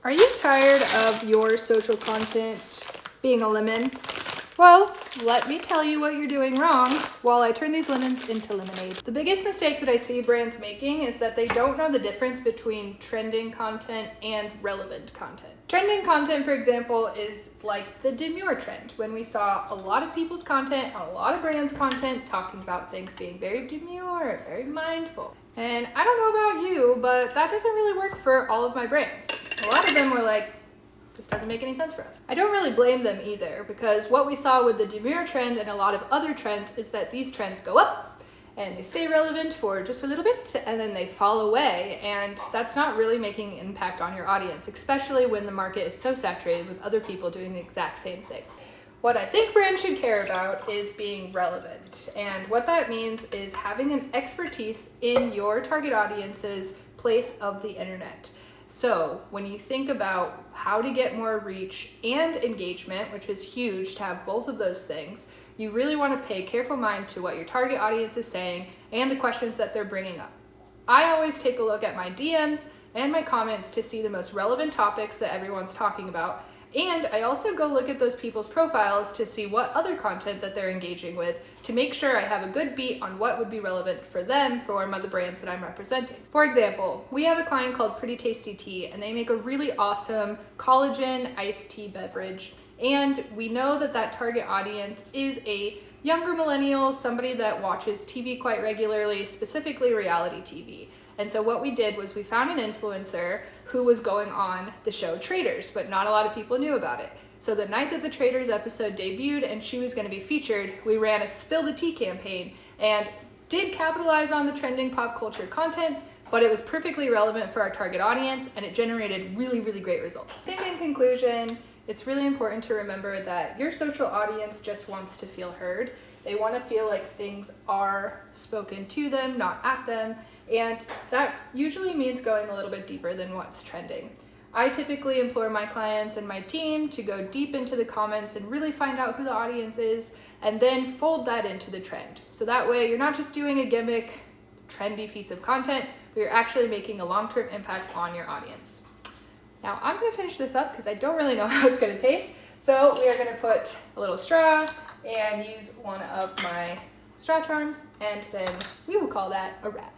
Are you tired of your social content being a lemon? Well, let me tell you what you're doing wrong while I turn these lemons into lemonade. The biggest mistake that I see brands making is that they don't know the difference between trending content and relevant content. Trending content, for example, is like the demure trend, when we saw a lot of people's content, a lot of brands' content talking about things being very demure, very mindful. And I don't know about you, but that doesn't really work for all of my brands. A lot of them were like, this doesn't make any sense for us. I don't really blame them either, because what we saw with the demure trend and a lot of other trends is that these trends go up and they stay relevant for just a little bit and then they fall away, and that's not really making an impact on your audience, especially when the market is so saturated with other people doing the exact same thing. What I think brands should care about is being relevant, and what that means is having an expertise in your target audience's place of the internet. So when you think about how to get more reach and engagement, which is huge to have both of those things, you really want to pay careful mind to what your target audience is saying and the questions that they're bringing up. I always take a look at my DMs and my comments to see the most relevant topics that everyone's talking about. And I also go look at those people's profiles to see what other content that they're engaging with to make sure I have a good beat on what would be relevant for them for the brands that I'm representing. For example, we have a client called Pretty Tasty Tea, and they make a really awesome collagen iced tea beverage. And we know that that target audience is a younger millennial, somebody that watches TV quite regularly, specifically reality TV. And so what we did was we found an influencer who was going on the show Traders, but not a lot of people knew about it. So the night that the Traders episode debuted and she was going to be featured, we ran a Spill the Tea campaign and did capitalize on the trending pop culture content, but it was perfectly relevant for our target audience and it generated really, really great results. In conclusion, it's really important to remember that your social audience just wants to feel heard. They want to feel like things are spoken to them, not at them. And that usually means going a little bit deeper than what's trending. I typically implore my clients and my team to go deep into the comments and really find out who the audience is and then fold that into the trend. So that way you're not just doing a gimmick, trendy piece of content, but you're actually making a long-term impact on your audience. Now I'm going to finish this up because I don't really know how it's going to taste. So we are going to put a little straw and use one of my straw charms, and then we will call that a wrap.